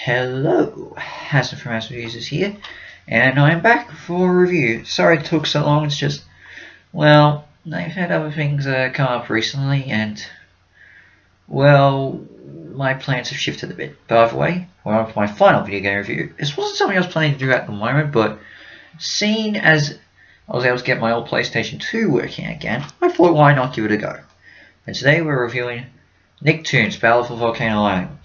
Hello, Hassan from Hassan Users here, and I'm back for a review. Sorry it took so long, it's just, well, I've had other things come up recently, and, well, my plans have shifted a bit. By the way, well, for my final video game review, this wasn't something I was planning to do at the moment, but seeing as I was able to get my old PlayStation 2 working again, I thought why not give it a go. And today we're reviewing Nicktoons Battle for Volcano Island.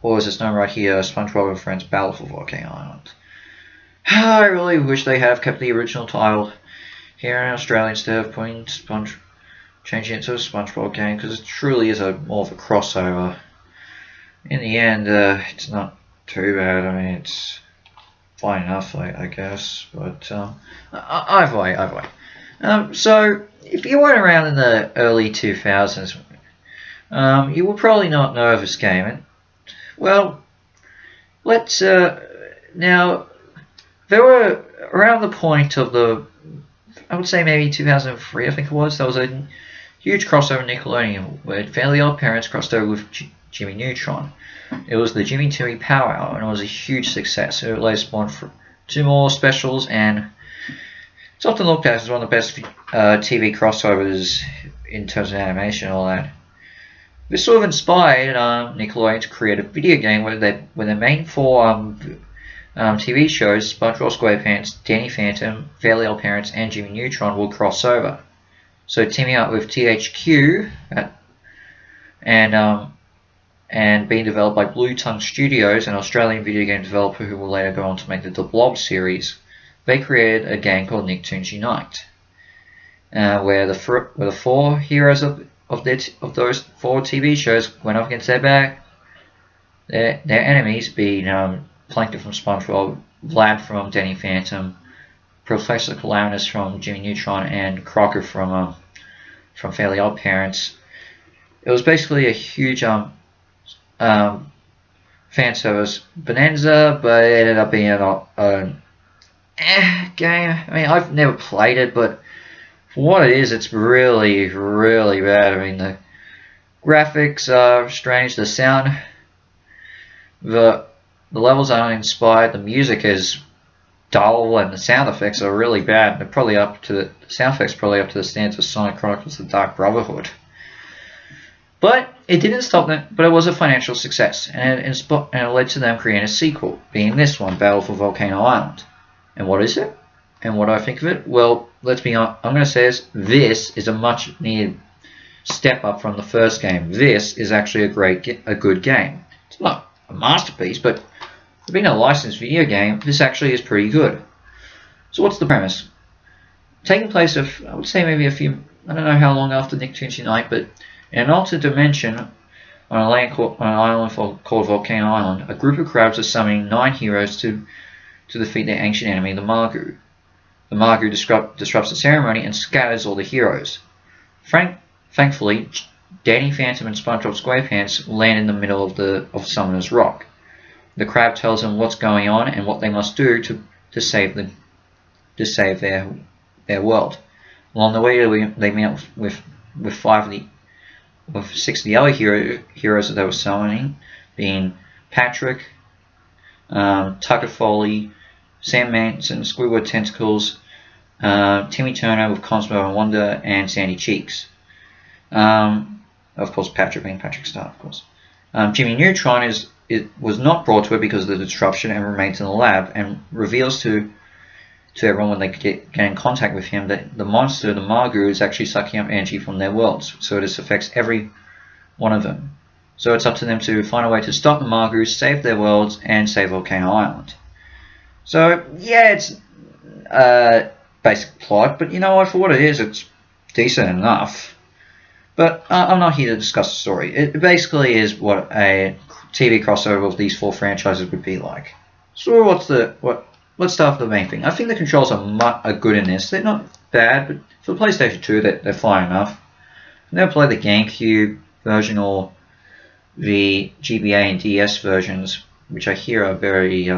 Or as it's known right here, SpongeBob and Friends Battle for Volcano Island. I really wish they have kept the original title here in Australia instead of changing it to a SpongeBob game, because it truly is more of a crossover. In the end, it's not too bad. I mean, it's fine enough, I guess. But either way. So if you weren't around in the early 2000s, you will probably not know of this game. Well, let's now, there were around the point of I would say maybe 2003, I think it was, there was a huge crossover Nickelodeon where Fairly Odd Parents crossed over with Jimmy Neutron. It was the Jimmy Timmy Power Hour, and it was a huge success. It later spawned for 2 more specials, and it's often looked at as one of the best TV crossovers in terms of animation and all that. This sort of inspired Nickelodeon to create a video game where their main 4 TV shows, SpongeBob SquarePants, Danny Phantom, Fairly Odd Parents, and Jimmy Neutron, will cross over. So teaming up with THQ and being developed by Blue Tongue Studios, an Australian video game developer who will later go on to make the Blob series, they created a game called Nicktoons Unite, where the 4 heroes of those 4 TV shows went up against their enemies, being Plankton from SpongeBob, Vlad from Danny Phantom, Professor Calamitous from Jimmy Neutron, and Crocker from Fairly Odd Parents. It was basically a huge fan service bonanza, but it ended up being an game. I mean, I've never played it, but for what it is, it's really, really bad. I mean, the graphics are strange, the sound, the levels are uninspired, the music is dull, and the sound effects are really bad. They're probably the sound effects probably up to the standards of Sonic Chronicles: The Dark Brotherhood. But it didn't stop them. But it was a financial success, and it led to them creating a sequel, being this one, Battle for Volcano Island. And what is it? And what do I think of it? Well, let's be honest. I'm going to say this is a much needed step up from the first game. This is actually a good game. It's not a masterpiece, but for being a licensed video game, this actually is pretty good. So what's the premise? Taking place I would say maybe I don't know how long after Nicktoons Unite, but in an alternate dimension, on an island called Volcano Island, a group of crabs are summoning 9 heroes to defeat their ancient enemy, the Margu. The Margu disrupts the ceremony and scatters all the heroes. Thankfully, Danny Phantom and SpongeBob SquarePants land in the middle of Summoner's Rock. The crab tells them what's going on and what they must do to save their world. Along the way, they meet up with 6 of the other heroes that they were summoning, being Patrick, Tucker Foley, Sam Manson, Squidward Tentacles, Timmy Turner with Cosmo and Wonder, and Sandy Cheeks. Of course, Patrick being Patrick Star, of course. Jimmy Neutron was not brought to it because of the disruption and remains in the lab, and reveals to everyone when they get in contact with him that the monster, the Margu, is actually sucking up energy from their worlds. So this affects every one of them. So it's up to them to find a way to stop the Margu, save their worlds, and save Volcano Island. So yeah, it's basic plot, but you know what? For what it is, it's decent enough. But I'm not here to discuss the story. It basically is what a TV crossover of these 4 franchises would be like. So let's start with the main thing. I think the controls are good in this. They're not bad, but for the PlayStation 2, they're fine enough. I've never played the GameCube version or the GBA and DS versions, which I hear are very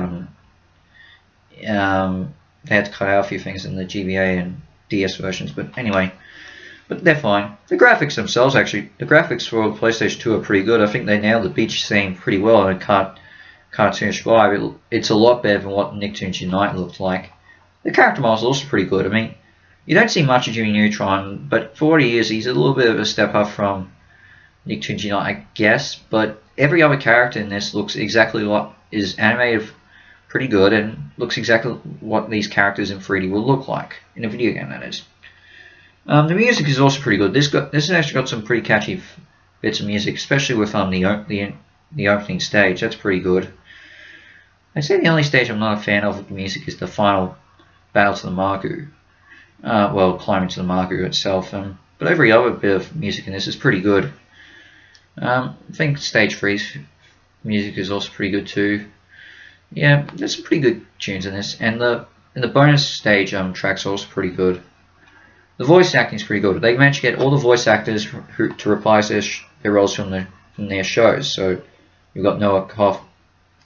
they had to cut out a few things in the GBA and DS versions, but anyway, but they're fine. The graphics themselves, actually, the graphics for PlayStation 2 are pretty good. I think they nailed the beach scene pretty well, and cartoonish vibe. It's a lot better than what Nicktoons Unite looked like. The character model is also pretty good. I mean, you don't see much of Jimmy Neutron, but for what he is, he's a little bit of a step up from Nicktoons Unite, I guess. But every other character in this looks exactly what is animated pretty good and looks exactly what these characters in 3D will look like in a video game, that is. The music is also pretty good. This has actually got some pretty catchy bits of music, especially with the opening stage. That's pretty good. I'd say the only stage I'm not a fan of with the music is the final battle to the Margu. Well, climbing to the Margu itself. But every other bit of music in this is pretty good. I think stage 3's music is also pretty good too. Yeah, there's some pretty good tunes in this, and the bonus stage tracks are also pretty good. The voice acting is pretty good. They managed to get all the voice actors to reprise their roles from their shows. So you've got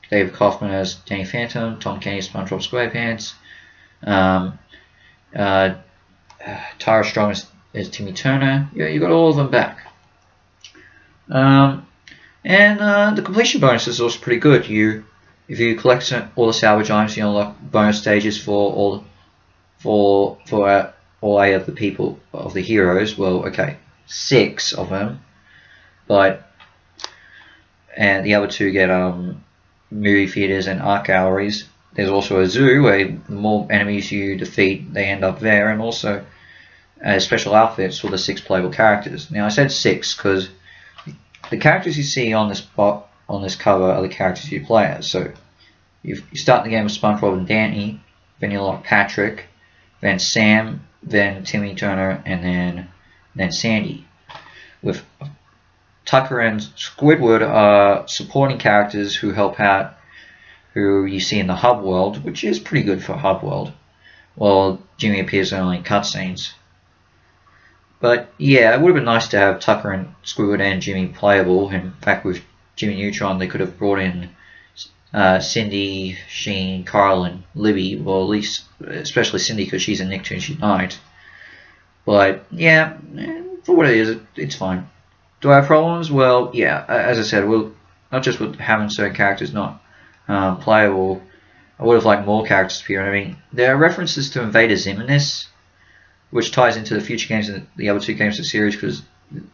David Kaufman as Danny Phantom, Tom Kenny as SpongeBob SquarePants, Tara Strong as Timmy Turner. Yeah, you got all of them back. And the completion bonus is also pretty good. If you collect all the salvage items, you unlock bonus stages for all 8 of the people of the heroes. Well, okay, 6 of them, and the other 2 get movie theaters and art galleries. There's also a zoo where the more enemies you defeat, they end up there, and also special outfits for the 6 playable characters. Now I said 6 because the characters you see on this cover are the characters you play as. So you start the game with SpongeBob and Danny, then you unlock Patrick, then Sam, then Timmy Turner, and then Sandy. With Tucker and Squidward are supporting characters who help out, who you see in the hub world, which is pretty good for hub world. Well, Jimmy appears only in cutscenes. But yeah, it would have been nice to have Tucker and Squidward and Jimmy playable. In fact, with Jimmy Neutron, they could have brought in Cindy, Sheen, Carl, and Libby. Well, at least, especially Cindy, because she's in Nicktoons Unite. But yeah, for what it is, it's fine. Do I have problems? Well, yeah, as I said, not just with having certain characters not playable. I would have liked more characters to appear. I mean, there are references to Invader Zim in this, which ties into the future games and the other 2 games of the series, because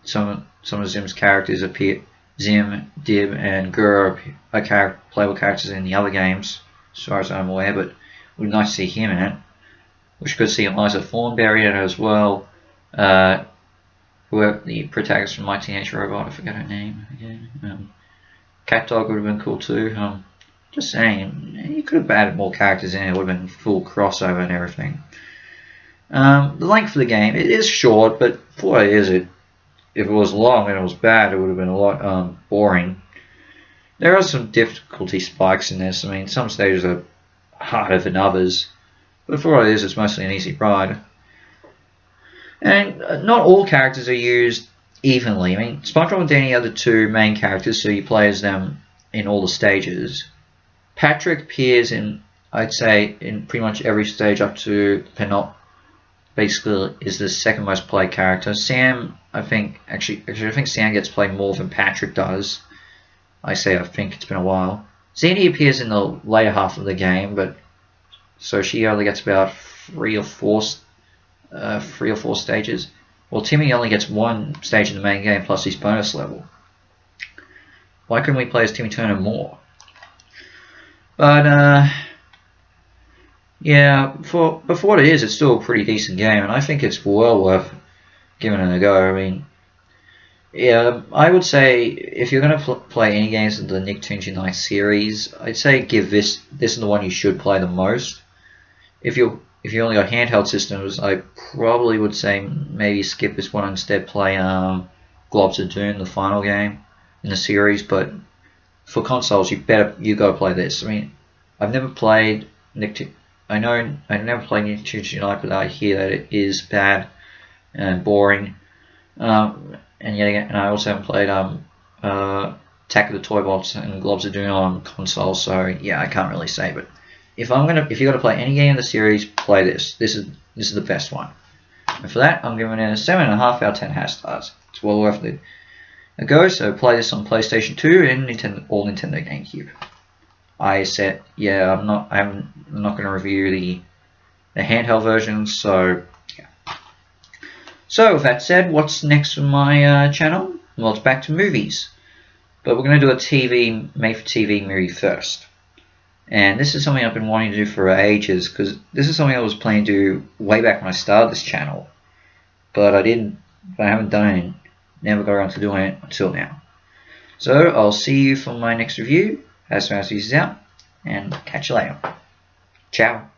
some of Zim's characters appear. Zim, Dib, and Gur are playable characters in the other games, as far as I'm aware, but it would be nice to see him in it. We could see Eliza Thornberry in it as well. Whoever the protagonist from My Teenage Robot, I forget her name again. Cat Dog would have been cool too. Just saying, you could have added more characters in it. It would have been full crossover and everything. The length of the game, it is short, but for what it is, if it was long and it was bad, it would have been a lot boring. There are some difficulty spikes in this. I mean, some stages are harder than others, but for what it is, it's mostly an easy ride. And not all characters are used evenly. I mean, SpongeBob and Danny are the 2 main characters, so you play as them in all the stages. Patrick appears in, I'd say, in pretty much every stage up to basically is the second most played character. Sam, I think Sam gets played more than Patrick does. I think it's been a while. Sandy appears in the later half of the game, but so she only gets about 3 or 4 stages. Well, Timmy only gets 1 stage in the main game plus his bonus level. Why couldn't we play as Timmy Turner more? But yeah, for what it is, it's still a pretty decent game, and I think it's well worth giving it a go. I mean, yeah, I would say if you're going to play any games in the Nicktoons Unite series, I'd say give this is the one you should play the most. If you only got handheld systems, I probably would say maybe skip this one and instead play Globs of Doom, the final game in the series. But for consoles, you go play this. I mean, I've never played Nicktoons. I never played Nicktoons Unite, but I hear that it is bad and boring. And yet again, and I also haven't played Attack of the Toy Bots and Globs of Doom on console. So yeah, I can't really say. But if you're gonna play any game in the series, play this. This is the best one. And for that, I'm giving it a 7.5 out of 10 hash stars. It's well worth it a go. So play this on PlayStation 2 and all Nintendo GameCube. I said, yeah, I'm not going to review the handheld version. So yeah. So with that said, what's next for my channel? Well, it's back to movies, but we're going to do a TV made-for-TV movie first. And this is something I've been wanting to do for ages, because this is something I was planning to do way back when I started this channel, but I haven't done it, never got around to doing it until now. So I'll see you for my next review, as soon as this is out, and catch you later. Ciao.